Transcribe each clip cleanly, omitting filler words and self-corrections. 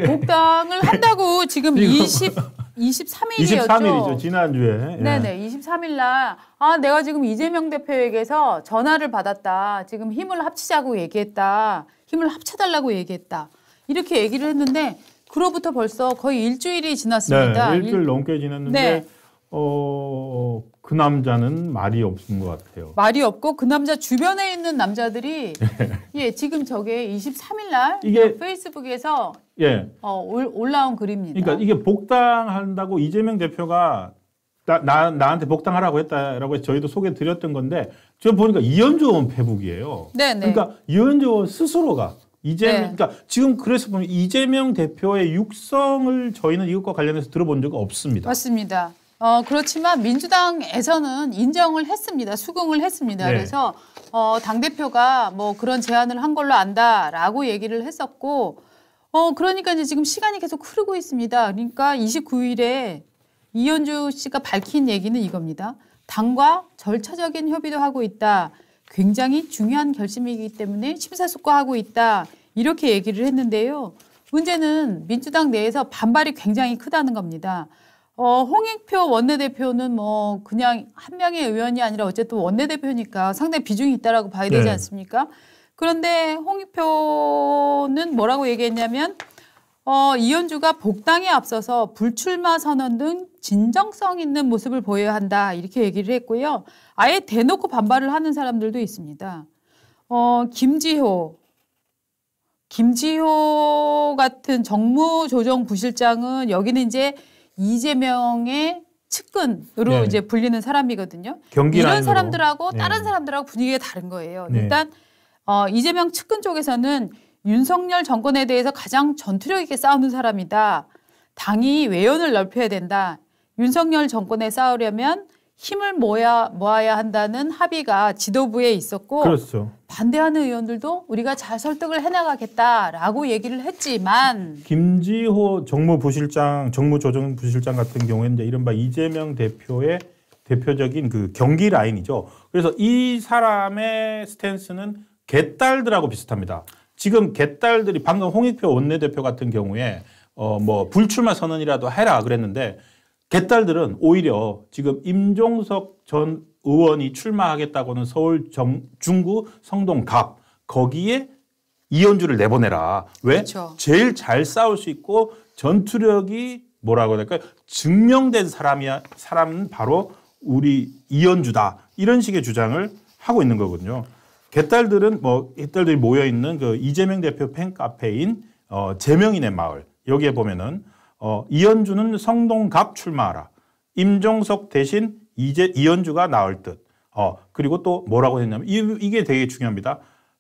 복당을 한다고 지금 23일이었죠. 23일이죠. 지난주에. 네네. 23일 날 내가 지금 이재명 대표에게서 전화를 받았다. 지금 힘을 합치자고 얘기했다. 힘을 합쳐달라고 얘기했다. 이렇게 얘기를 했는데 그로부터 벌써 거의 일주일이 지났습니다. 네, 일주일 넘게 지났는데 네. 그 남자는 말이 없은 것 같아요. 말이 없고 그 남자 주변에 있는 남자들이 예, 지금 저게 23일 날 이게 페이스북에서 예. 올라온 글입니다. 그러니까 이게 복당한다고 이재명 대표가 나한테 복당하라고 했다라고 해서 저희도 소개 드렸던 건데 저 보니까 이현주 의원 페북이에요. 네네. 그러니까 이현주 의원 스스로가 이재명, 네. 그러니까 지금 그래서 보면 이재명 대표의 육성을 저희는 이것과 관련해서 들어본 적은 없습니다. 맞습니다. 그렇지만 민주당에서는 인정을 했습니다. 수긍을 했습니다. 네. 그래서 당대표가 뭐 그런 제안을 한 걸로 안다라고 얘기를 했었고 그러니까 이제 지금 시간이 계속 흐르고 있습니다. 그러니까 29일에 이현주 씨가 밝힌 얘기는 이겁니다. 당과 절차적인 협의도 하고 있다. 굉장히 중요한 결심이기 때문에 심사숙고하고 있다. 이렇게 얘기를 했는데요. 문제는 민주당 내에서 반발이 굉장히 크다는 겁니다. 홍익표 원내대표는 뭐 그냥 한 명의 의원이 아니라 어쨌든 원내대표니까 상당히 비중이 있다라고 봐야 되지 않습니까? 그런데 홍익표는 뭐라고 얘기했냐면 이현주가 복당에 앞서서 불출마 선언 등 진정성 있는 모습을 보여야 한다 이렇게 얘기를 했고요. 아예 대놓고 반발을 하는 사람들도 있습니다. 김지호 같은 정무조정부실장은 여기는 이제 이재명의 측근으로 이제 불리는 사람이거든요. 이런 사람들하고 다른 사람들하고 분위기가 다른 거예요. 일단 이재명 측근 쪽에서는 윤석열 정권에 대해서 가장 전투력 있게 싸우는 사람이다. 당이 외연을 넓혀야 된다. 윤석열 정권에 싸우려면 힘을 모아야 한다는 합의가 지도부에 있었고 그렇죠. 반대하는 의원들도 우리가 잘 설득을 해나가겠다라고 얘기를 했지만 김지호 정무조정부실장 같은 경우에는 이제 이른바 이재명 대표의 대표적인 그 경기 라인이죠. 그래서 이 사람의 스탠스는 개딸들하고 비슷합니다. 지금 개딸들이 방금 홍익표 원내대표 같은 경우에 뭐 불출마 선언이라도 해라 그랬는데 개딸들은 오히려 지금 임종석 전 의원이 출마하겠다고는 서울 중구 성동갑 거기에 이현주를 내보내라. 왜? 그렇죠. 제일 잘 싸울 수 있고 전투력이 뭐라고 해야 될까요? 증명된 사람은 바로 우리 이현주다. 이런 식의 주장을 하고 있는 거거든요. 개딸들이 모여 있는 그 이재명 대표 팬카페인 제명인의 마을 여기에 보면은 이현주는 성동갑 출마하라. 임종석 대신 이현주가 나을 듯. 그리고 또 뭐라고 했냐면 이게 되게 중요합니다.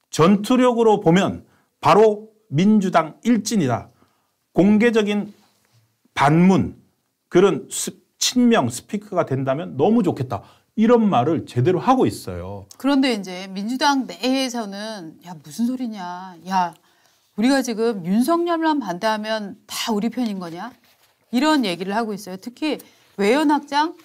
전투력으로 보면 바로 민주당 일진이다. 공개적인 반문 그런 친명 스피커가 된다면 너무 좋겠다. 이런 말을 제대로 하고 있어요. 그런데 이제 민주당 내에서는 야 무슨 소리냐. 야 우리가 지금 윤석열만 반대하면 다 우리 편인 거냐? 이런 얘기를 하고 있어요. 특히 외연확장?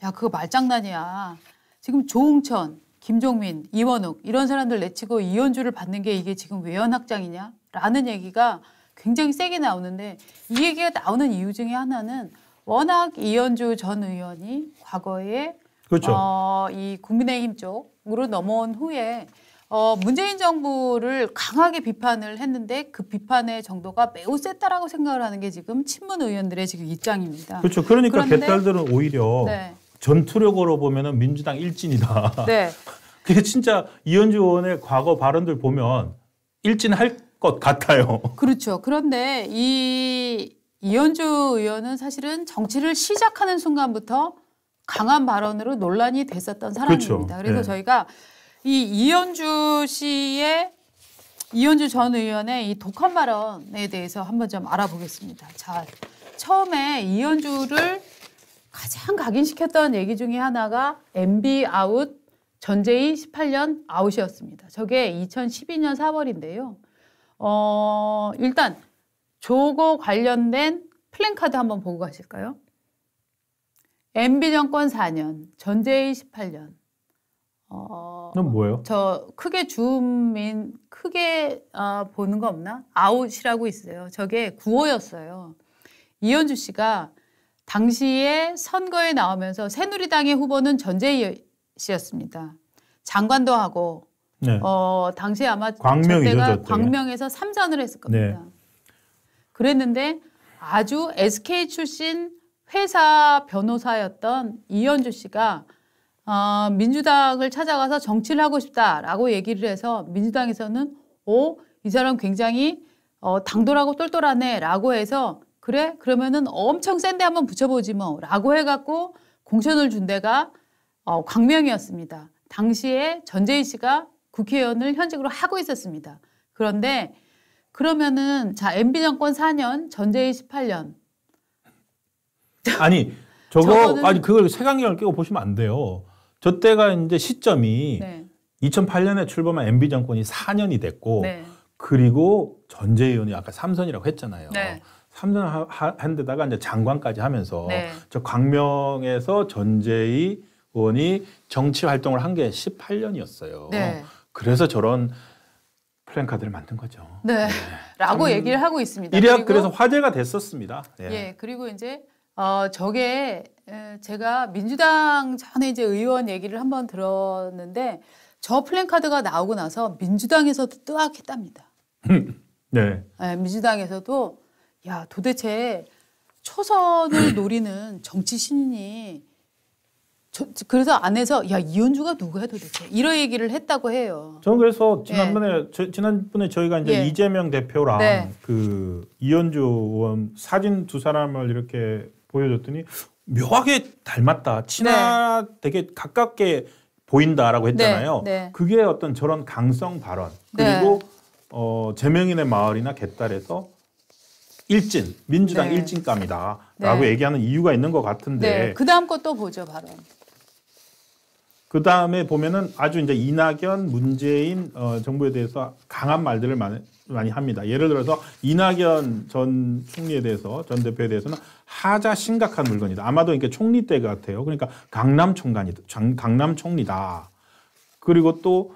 야 그거 말장난이야. 지금 조홍천, 김종민, 이원욱 이런 사람들 내치고 이현주를 받는 게 이게 지금 외연확장이냐? 라는 얘기가 굉장히 세게 나오는데 이 얘기가 나오는 이유 중에 하나는 워낙 이현주 전 의원이 과거에 그렇죠. 이 국민의힘 쪽으로 넘어온 후에 문재인 정부를 강하게 비판을 했는데 그 비판의 정도가 매우 셌다라고 생각을 하는 게 지금 친문 의원들의 지금 입장입니다. 그렇죠. 그러니까 개딸들은 오히려 전투력으로 보면은 민주당 일진이다. 네. 그게 진짜 이현주 의원의 과거 발언들 보면 일진할 것 같아요. 그렇죠. 그런데 이현주 의원은 사실은 정치를 시작하는 순간부터 강한 발언으로 논란이 됐었던 사람입니다. 그렇죠. 그래서 저희가 이현주 전 의원의 이 독한 발언에 대해서 한번 좀 알아보겠습니다. 자, 처음에 이현주를 가장 각인시켰던 얘기 중에 하나가 MB 아웃 전재희 18년 아웃이었습니다. 저게 2012년 4월인데요. 일단 저거 관련된 플랜카드 한번 보고 가실까요? MB 정권 4년, 전재희 18년. 그럼 뭐예요? 저 크게 줌인 크게 보는 거 없나? 아웃이라고 있어요. 저게 9호였어요. 이현주 씨가 당시에 선거에 나오면서 새누리당의 후보는 전재희 씨였습니다. 장관도 하고 네. 당시에 아마 광명이죠, 저때가 저때. 광명에서 3선을 했을 겁니다. 네. 그랬는데 아주 SK 출신 회사 변호사였던 이현주 씨가 민주당을 찾아가서 정치를 하고 싶다라고 얘기를 해서 민주당에서는 이 사람 굉장히 당돌하고 똘똘하네라고 해서 그래? 그러면은 엄청 센데 한번 붙여보지 뭐라고 해갖고 공천을 준 데가 광명이었습니다. 당시에 전재희 씨가 국회의원을 현직으로 하고 있었습니다. 그런데 그러면은 자 MB 정권 4년, 전재희 18년. 아니 아니 그걸 색안경을 끼고 보시면 안 돼요. 저 때가 이제 시점이 네. 2008년에 출범한 MB 정권이 4년이 됐고 네. 그리고 전재희 의원이 아까 3선이라고 했잖아요. 네. 3선 한 데다가 이제 장관까지 하면서 네. 저 광명에서 전재희 의원이 정치 활동을 한 게 18년이었어요. 네. 그래서 저런 플랜카드를 만든 거죠. 네. 라고 얘기를 하고 있습니다. 이래야 그래서 화제가 됐었습니다. 예. 예, 그리고 이제 저게 제가 민주당 전에 이제 의원 얘기를 한번 들었는데 저 플랜카드가 나오고 나서 민주당에서도 뜨악했답니다. 네. 예, 민주당에서도 야 도대체 초선을 노리는 정치 신인이 그래서 안에서 야 이현주가 누구야 도대체 이런 얘기를 했다고 해요. 저는 그래서 지난번에 저희가 이제 예. 이재명 대표랑 네. 그 이현주 의원 사진 두 사람을 이렇게 보여줬더니 묘하게 닮았다, 되게 가깝게 보인다라고 했잖아요. 네. 네. 그게 어떤 저런 강성 발언 그리고 제명인의 마을이나 개딸에서 민주당 네. 일진감이다라고 네. 얘기하는 이유가 있는 것 같은데. 네, 그 다음 것도 보죠 바로. 그 다음에 보면은 아주 이제 이낙연, 문재인 정부에 대해서 강한 말들을 많이 합니다. 예를 들어서 이낙연 전 총리에 대해서 전 대표에 대해서는 하자 심각한 물건이다. 아마도 이게 총리 때 같아요. 그러니까 강남 총리다. 그리고 또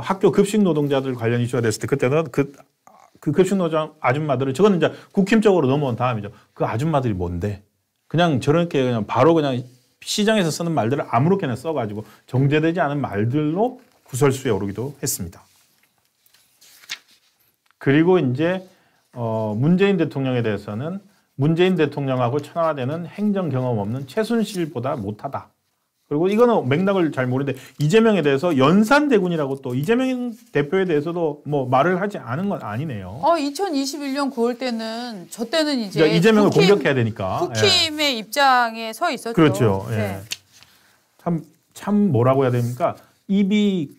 학교 급식 노동자들 관련 이슈가 됐을 때 그때는 그 급식 노동 아줌마들을 저거는 이제 국힘 쪽으로 넘어온 다음이죠. 그 아줌마들이 뭔데? 그냥 저렇게 그냥 바로 그냥 시장에서 쓰는 말들을 아무렇게나 써가지고 정제되지 않은 말들로 구설수에 오르기도 했습니다. 그리고 이제 문재인 대통령에 대해서는 문재인 대통령하고 천하되는 행정 경험 없는 최순실보다 못하다. 그리고 이거는 맥락을 잘 모르는데 이재명에 대해서 연산대군이라고 또 이재명 대표에 대해서도 뭐 말을 하지 않은 건 아니네요. 2021년 9월 때는 저 때는 이제 그러니까 이재명을 공격해야 되니까. 국힘의 입장에 서 있었죠. 그렇죠. 예. 네. 참 뭐라고 해야 됩니까? 입이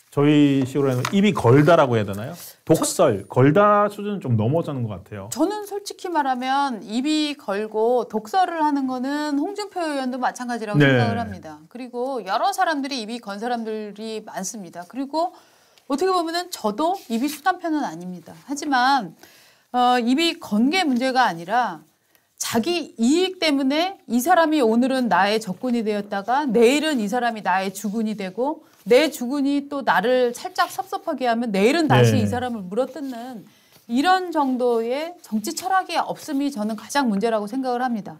저희 식으로 하면 입이 걸다라고 해야 되나요? 걸다 수준은 좀 넘어서는 것 같아요. 저는 솔직히 말하면 입이 걸고 독설을 하는 거는 홍준표 의원도 마찬가지라고 네. 생각을 합니다. 그리고 여러 사람들이 입이 건 사람들이 많습니다. 그리고 어떻게 보면은 저도 입이 순한 편은 아닙니다. 하지만 입이 건 게 문제가 아니라 자기 이익 때문에 이 사람이 오늘은 나의 적군이 되었다가 내일은 이 사람이 나의 주군이 되고 내 주군이 또 나를 살짝 섭섭하게 하면 내일은 다시 네. 이 사람을 물어뜯는 이런 정도의 정치 철학이 없음이 저는 가장 문제라고 생각을 합니다.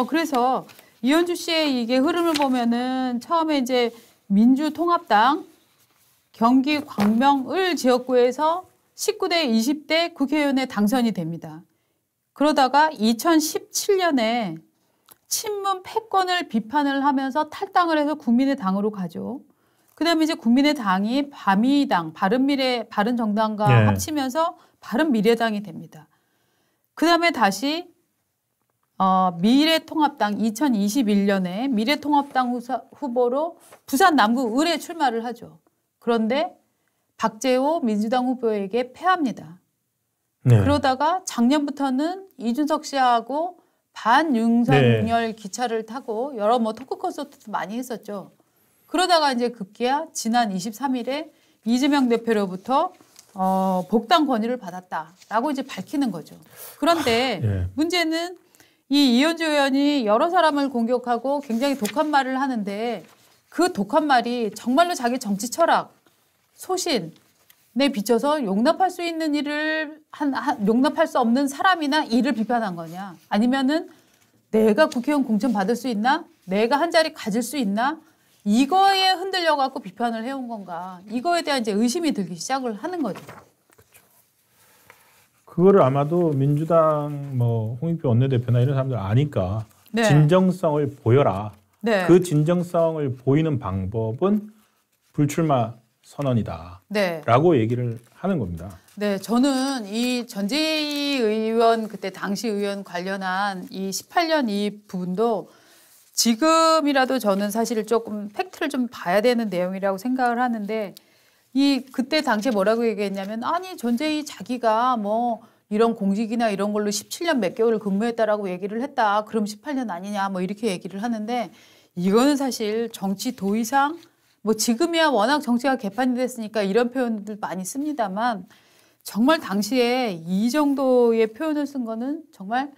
그래서 이현주 씨의 이게 흐름을 보면은 처음에 이제 민주통합당 경기 광명을 지역구에서 19대 20대 국회의원에 당선이 됩니다. 그러다가 2017년에 친문 패권을 비판을 하면서 탈당을 해서 국민의당으로 가죠. 그다음에 이제 국민의당이 바미당, 바른정당과 네. 합치면서 바른미래당이 됩니다. 그다음에 다시 미래통합당 2021년에 미래통합당 후보로 부산 남구을에 출마를 하죠. 그런데 박재호 민주당 후보에게 패합니다. 네. 그러다가 작년부터는 이준석 씨하고 반윤석열 기차를 타고 여러 토크 콘서트도 많이 했었죠. 그러다가 이제 급기야 지난 23일에 이재명 대표로부터 복당 권유를 받았다라고 이제 밝히는 거죠. 그런데 예. 문제는 이 이현주 의원이 여러 사람을 공격하고 굉장히 독한 말을 하는데 그 독한 말이 정말로 자기 정치 철학, 소신에 비춰서 용납할 수 있는 일을 용납할 수 없는 사람이나 일을 비판한 거냐? 아니면은 내가 국회의원 공천 받을 수 있나? 내가 한 자리 가질 수 있나? 이거에 흔들려 갖고 비판을 해온 건가? 이거에 대한 이제 의심이 들기 시작을 하는 거죠. 그거를 아마도 민주당 뭐 홍익표 원내대표나 이런 사람들 아니까 네. 진정성을 보여라. 네. 그 진정성을 보이는 방법은 불출마 선언이다. 네. 라고 얘기를 하는 겁니다. 네, 저는 이 전재희 의원 그때 당시 의원 관련한 이 18년 이 부분도 지금이라도 저는 사실 조금 팩트를 좀 봐야 되는 내용이라고 생각을 하는데 이 그때 당시에 뭐라고 얘기했냐면 아니 전재희 자기가 뭐 이런 공직이나 이런 걸로 17년 몇 개월을 근무했다라고 얘기를 했다. 그럼 18년 아니냐 뭐 이렇게 얘기를 하는데 이거는 사실 정치 도의상 뭐 지금이야 워낙 정치가 개판이 됐으니까 이런 표현들 많이 씁니다만 정말 당시에 이 정도의 표현을 쓴 거는 정말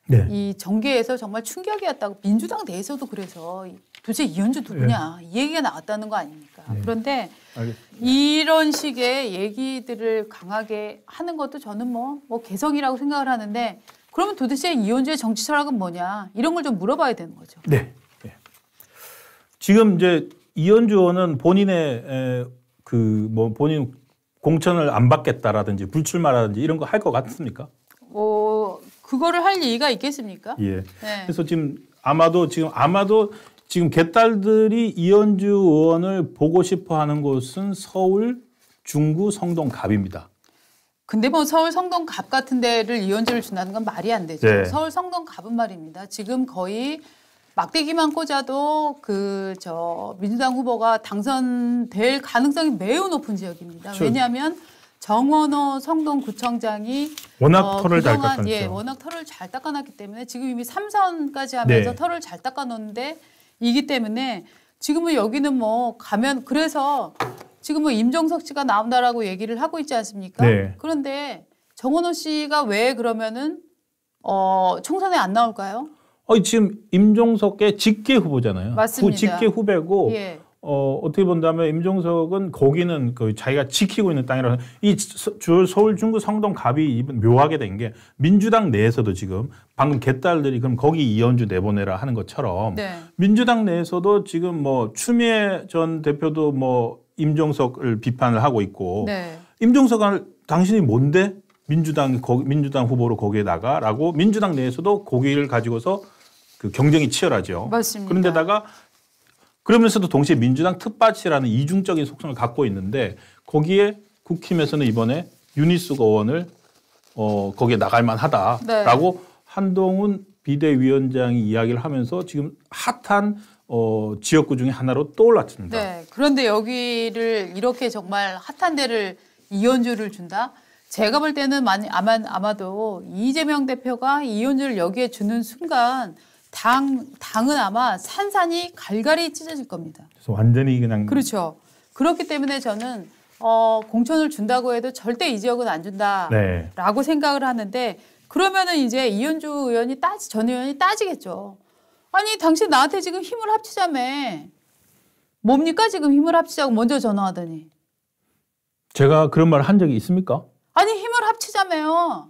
네. 이 정계에서 정말 충격이었다고 민주당 내에서도 그래서 도대체 이현주 누구냐 이 얘기가 나왔다는 거 아닙니까? 네. 그런데 알겠습니다. 이런 식의 얘기들을 강하게 하는 것도 저는 뭐 개성이라고 생각을 하는데 그러면 도대체 이현주의 정치 철학은 뭐냐 이런 걸 좀 물어봐야 되는 거죠. 네. 네. 지금 이제 이현주 의원은 본인의 그 뭐 본인 공천을 안 받겠다라든지 불출마라든지 이런 거 할 것 같습니까? 그거를 할 이유가 있겠습니까? 예. 네. 그래서 아마도 지금 개딸들이 이현주 의원을 보고 싶어 하는 곳은 서울, 중구, 성동, 갑입니다. 근데 뭐 서울 성동 갑 같은 데를 이현주를 준다는 건 말이 안 되죠. 네. 서울 성동 갑은 말입니다. 지금 거의 막대기만 꽂아도 민주당 후보가 당선될 가능성이 매우 높은 지역입니다. 그렇죠. 왜냐하면 정원호 성동구청장이 워낙 털을 잘 깎았죠. 예, 워낙 털을 잘 닦아놨기 때문에 지금 이미 3선까지 하면서 네. 털을 잘 닦아놓는데 이기 때문에 지금은 여기는 뭐 가면 그래서 지금 뭐 임종석 씨가 나온다라고 얘기를 하고 있지 않습니까? 네. 그런데 정원호 씨가 왜 그러면은 총선에 안 나올까요? 지금 임종석의 직계 후보잖아요. 맞습니다. 직계 후배고 예. 어떻게 본다면 임종석은 거기는 자기가 지키고 있는 땅이라서 이 서울 중구 성동 갑이 묘하게 된 게 민주당 내에서도 지금 방금 개딸들이 그럼 거기 이현주 내보내라 하는 것처럼 네. 민주당 내에서도 지금 뭐 추미애 전 대표도 뭐 임종석을 비판을 하고 있고 네. 임종석을 당신이 뭔데 민주당 후보로 거기에 나가라고 민주당 내에서도 거기를 가지고서 그 경쟁이 치열하죠. 맞습니다. 그런데다가 그러면서도 동시에 민주당 텃밭이라는 이중적인 속성을 갖고 있는데 거기에 국힘에서는 이번에 윤희숙 의원을 거기에 나갈 만하다라고 네. 한동훈 비대위원장이 이야기를 하면서 지금 핫한 지역구 중에 하나로 떠올랐습니다. 네. 그런데 여기를 이렇게 정말 핫한 데를 이현주를 준다? 제가 볼 때는 아마도 이재명 대표가 이현주를 여기에 주는 순간 당은 아마 산산이 갈갈이 찢어질 겁니다. 그래서 완전히 그냥 그렇죠. 그렇기 때문에 저는 공천을 준다고 해도 절대 이 지역은 안 준다라고 생각을 하는데 그러면은 이제 이현주 의원이 전 의원이 따지겠죠. 아니 당신 나한테 지금 힘을 합치자며. 뭡니까 지금 힘을 합치자고 먼저 전화하더니. 제가 그런 말 한 적이 있습니까? 아니 힘을 합치자며요.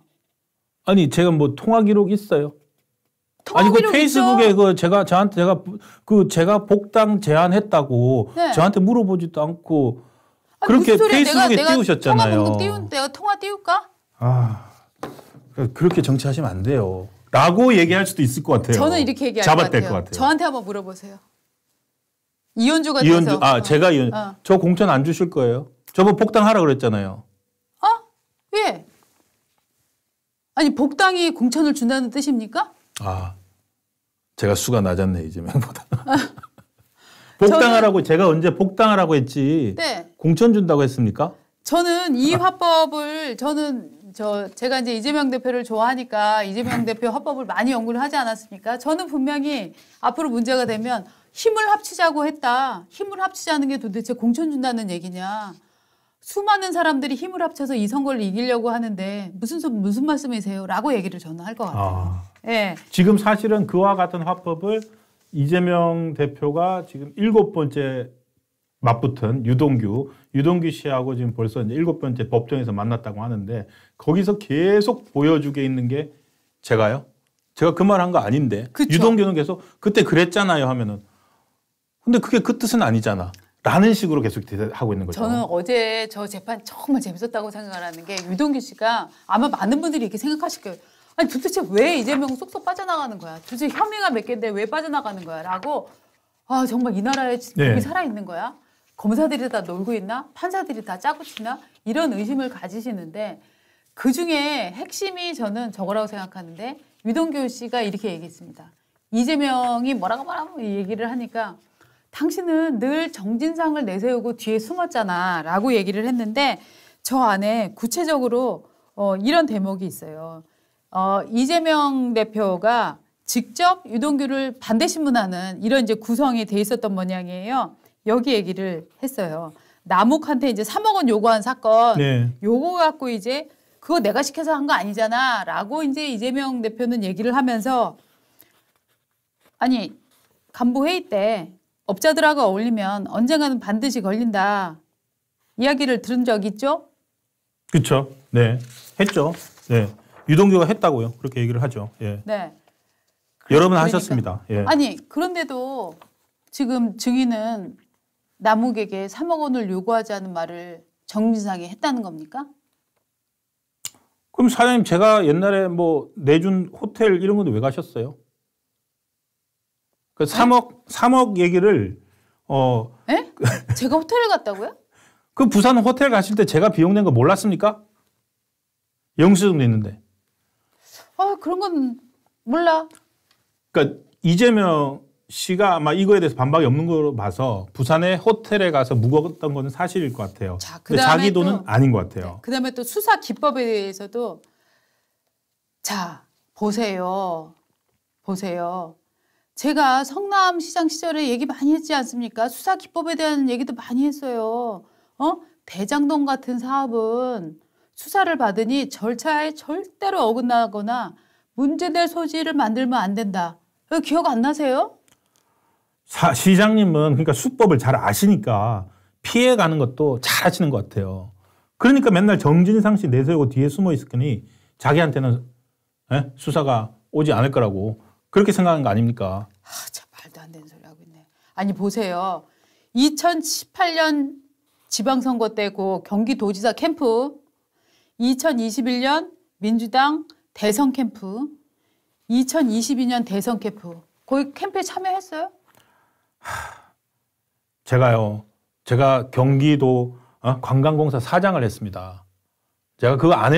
아니 제가 뭐 통화 기록 있어요. 통화 기록 페이스북에 있죠? 제가 복당 제안했다고 네. 저한테 물어보지도 않고 아니, 그렇게 무슨 소리야? 페이스북에 내가 띄우셨잖아요. 내가 통화 띄울까? 그렇게 정치하시면 안 돼요. 라고 얘기할 수도 있을 것 같아요. 저는 이렇게 얘기할 것 잡아댈 같아요. 것 같아요. 저한테 한번 물어보세요. 이현주가 돼서. 제가 이현주. 저 공천 안 주실 거예요? 저번 복당하라 그랬잖아요. 왜? 아니 복당이 공천을 준다는 뜻입니까? 제가 수가 낮았네 이재명보다. 복당하라고 제가 언제 복당하라고 했지? 네. 공천 준다고 했습니까? 저는 이 화법을 제가 이제 이재명 대표를 좋아하니까 이재명 대표 화법을 많이 연구를 하지 않았습니까? 저는 분명히 앞으로 문제가 되면 힘을 합치자고 했다. 힘을 합치자는 게 도대체 공천 준다는 얘기냐? 수많은 사람들이 힘을 합쳐서 이 선거를 이기려고 하는데 무슨 말씀이세요? 라고 얘기를 저는 할 것 같아요. 예. 지금 사실은 그와 같은 화법을 이재명 대표가 지금 7번째 맞붙은 유동규 씨하고 지금 벌써 이제 7번째 법정에서 만났다고 하는데 거기서 계속 보여주게 있는 게 제가 그 말 한 거 아닌데 그쵸. 유동규는 계속 그때 그랬잖아요 하면은 근데 그게 그 뜻은 아니잖아 라는 식으로 계속 하고 있는 거죠. 저는 어제 저 재판 정말 재밌었다고 생각하는 게 유동규 씨가 아마 많은 분들이 이렇게 생각하실 거예요. 아니 도대체 왜 이재명은 쏙쏙 빠져나가는 거야? 도대체 혐의가 몇 개인데 왜 빠져나가는 거야? 라고 정말 이 나라에 법이 살아있는 거야? 검사들이 다 놀고 있나? 판사들이 다 짜고 치나? 이런 의심을 가지시는데 그중에 핵심이 저는 저거라고 생각하는데 유동규 씨가 이렇게 얘기했습니다. 이재명이 뭐라고 얘기를 하니까 당신은 늘 정진상을 내세우고 뒤에 숨었잖아 라고 얘기를 했는데 저 안에 구체적으로 이런 대목이 있어요. 이재명 대표가 직접 유동규를 반대 신문하는 이런 이제 구성이 돼 있었던 모양이에요. 여기 얘기를 했어요. 남욱한테 이제 3억 원 요구한 사건, 요거 갖고 이제 그거 내가 시켜서 한 거 아니잖아 라고 이제 이재명 대표는 얘기를 하면서 아니 간부 회의 때 업자들하고 어울리면 언젠가는 반드시 걸린다 이야기를 들은 적 있죠? 그렇죠. 네, 했죠. 네, 유동규가 했다고요. 그렇게 얘기를 하죠. 예. 네. 여러 번 하셨습니다. 예. 아니 그런데도 지금 증인은 남욱에게 3억 원을 요구하자는 말을 정진상이 했다는 겁니까? 그럼 사장님 제가 옛날에 뭐 내준 호텔 이런 건데 왜 가셨어요? 그 3억 얘기를 에? 제가 호텔을 갔다고요? 그 부산 호텔 가실 때 제가 비용 낸 거 몰랐습니까? 영수증도 있는데. 그런 건 몰라. 그러니까 이재명 씨가 아마 이거에 대해서 반박이 없는 걸로 봐서 부산의 호텔에 가서 묵었던 건 사실일 것 같아요. 자, 근데 자기 돈은 아닌 것 같아요. 네, 그다음에 또 수사 기법에 대해서도 자 보세요. 제가 성남시장 시절에 얘기 많이 했지 않습니까? 수사 기법에 대한 얘기도 많이 했어요. 대장동 같은 사업은 수사를 받으니 절차에 절대로 어긋나거나 문제될 소지를 만들면 안 된다. 기억 안 나세요? 시장님은 그러니까 수법을 잘 아시니까 피해가는 것도 잘 하시는 것 같아요. 그러니까 맨날 정진상 씨 내세우고 뒤에 숨어 있으니 자기한테는 수사가 오지 않을 거라고 그렇게 생각하는 거 아닙니까? 참 말도 안 되는 소리 하고 있네. 아니 보세요. 2018년 지방선거 때고 경기도지사 캠프, 2021년 민주당 대선 캠프, 2022년 대선 캠프. 거기 캠프에 참여했어요? 제가 경기도 관광공사 사장을 했습니다. 제가 그거 안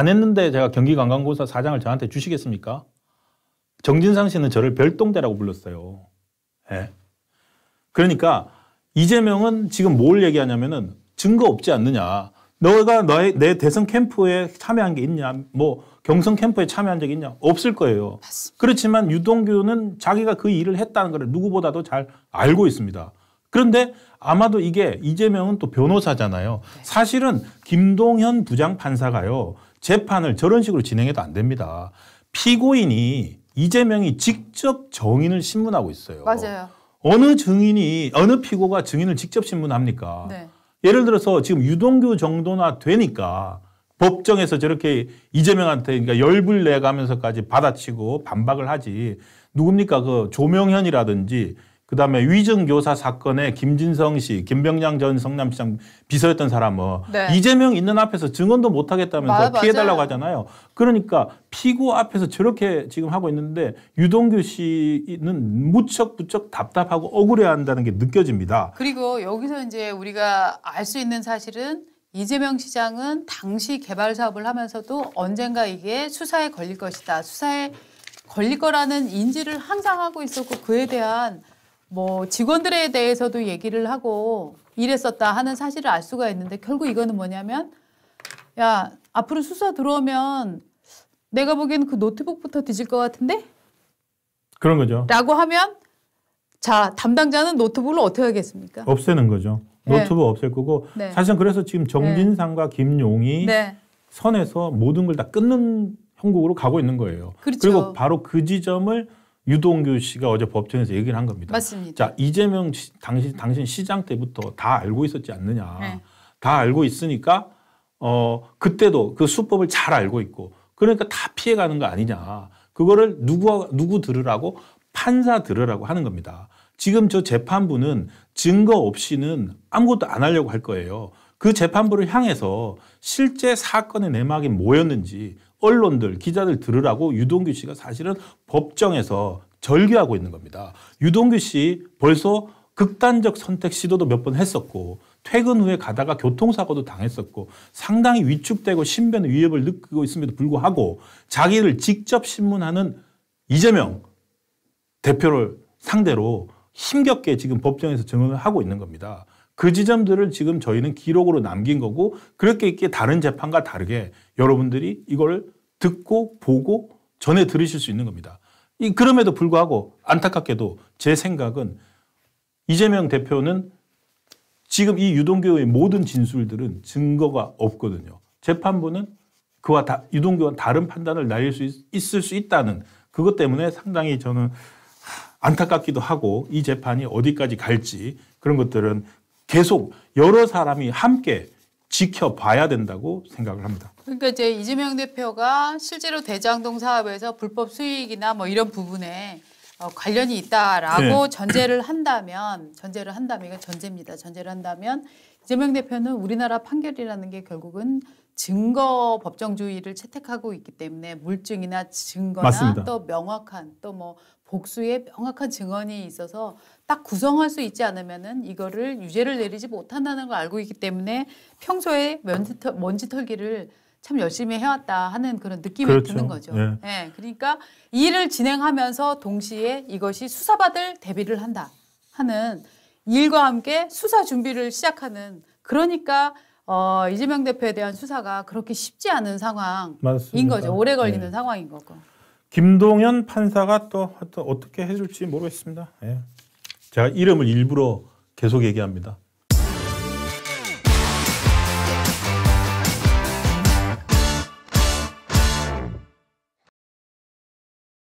했는데 제가 경기관광공사 사장을 저한테 주시겠습니까? 정진상 씨는 저를 별동대라고 불렀어요. 예. 그러니까 이재명은 지금 뭘 얘기하냐면은 증거 없지 않느냐. 너가 내 대선 캠프에 참여한 게 있냐? 뭐 경선 캠프에 참여한 적이 있냐? 없을 거예요. 맞습니다. 그렇지만 유동규는 자기가 그 일을 했다는 걸 누구보다도 잘 알고 있습니다. 그런데 아마도 이게 이재명은 또 변호사잖아요. 사실은 김동현 부장판사가요. 재판을 저런 식으로 진행해도 안 됩니다. 피고인이 이재명이 직접 정인을 신문하고 있어요. 맞아요. 어느 피고가 증인을 직접 신문합니까? 네. 예를 들어서 지금 유동규 정도나 되니까 법정에서 저렇게 이재명한테 그러니까 열불 내가면서까지 받아치고 반박을 하지. 누굽니까? 그 조명현이라든지 그다음에 위증교사 사건에 김진성 씨, 김병량 전 성남시장 비서였던 사람은 네. 이재명 있는 앞에서 증언도 못 하겠다면서 피해달라고 하잖아요. 그러니까 피고 앞에서 저렇게 지금 하고 있는데 유동규 씨는 무척 답답하고 억울해한다는 게 느껴집니다. 그리고 여기서 이제 우리가 알 수 있는 사실은 이재명 시장은 당시 개발 사업을 하면서도 언젠가 이게 수사에 걸릴 것이다. 수사에 걸릴 거라는 인지를 항상 하고 있었고 그에 대한 뭐 직원들에 대해서도 얘기를 하고 이랬었다 하는 사실을 알 수가 있는데 결국 이거는 뭐냐면 야 앞으로 수사 들어오면 내가 보기에는 그 노트북부터 뒤질 것 같은데? 그런 거죠. 라고 하면 자 담당자는 노트북을 어떻게 하겠습니까? 없애는 거죠. 노트북 없앨 거고 네. 사실은 그래서 지금 정진상과 김용이 네. 선에서 모든 걸 다 끊는 형국으로 가고 있는 거예요. 그렇죠. 그리고 바로 그 지점을 유동규 씨가 어제 법정에서 얘기를 한 겁니다. 맞습니다. 자, 이재명 당신 시장 때부터 다 알고 있었지 않느냐. 네. 다 알고 있으니까 그때도 그 수법을 잘 알고 있고 그러니까 다 피해가는 거 아니냐. 그거를 누구 들으라고? 판사 들으라고 하는 겁니다. 지금 저 재판부는 증거 없이는 아무것도 안 하려고 할 거예요. 그 재판부를 향해서 실제 사건의 내막이 뭐였는지 언론들, 기자들 들으라고 유동규 씨가 사실은 법정에서 절규하고 있는 겁니다. 유동규 씨 벌써 극단적 선택 시도도 몇 번 했었고 퇴근 후에 가다가 교통사고도 당했었고 상당히 위축되고 신변의 위협을 느끼고 있음에도 불구하고 자기를 직접 신문하는 이재명 대표를 상대로 힘겹게 지금 법정에서 증언을 하고 있는 겁니다. 그 지점들을 지금 저희는 기록으로 남긴 거고 그렇게 있기에 다른 재판과 다르게 여러분들이 이걸 듣고 보고 전해 들으실 수 있는 겁니다. 그럼에도 불구하고 안타깝게도 제 생각은 이재명 대표는 지금 이 유동규의 모든 진술들은 증거가 없거든요. 재판부는 유동규와 다른 판단을 내릴 수 있을 수 있다는 그것 때문에 상당히 저는 안타깝기도 하고 이 재판이 어디까지 갈지 그런 것들은 계속 여러 사람이 함께 지켜봐야 된다고 생각을 합니다. 그러니까 이제 이재명 대표가 실제로 대장동 사업에서 불법 수익이나 뭐 이런 부분에 관련이 있다라고 네. 전제를 한다면 이건 전제입니다. 전제를 한다면 이재명 대표는 우리나라 판결이라는 게 결국은 증거 법정주의를 채택하고 있기 때문에 물증이나 증거나 맞습니다. 또 명확한 또 뭐 복수의 명확한 증언이 있어서 딱 구성할 수 있지 않으면은 이거를 유죄를 내리지 못한다는 걸 알고 있기 때문에 평소에 먼지 털기를 참 열심히 해왔다 하는 그런 느낌이 그렇죠. 드는 거죠. 네. 네, 그러니까 이 일을 진행하면서 동시에 이것이 수사받을 대비를 한다 하는 일과 함께 수사 준비를 시작하는 그러니까 이재명 대표에 대한 수사가 그렇게 쉽지 않은 상황인 맞습니다. 거죠. 오래 걸리는 네. 상황인 거고. 김동연 판사가 또 어떻게 해줄지 모르겠습니다. 예. 제가 이름을 일부러 계속 얘기합니다.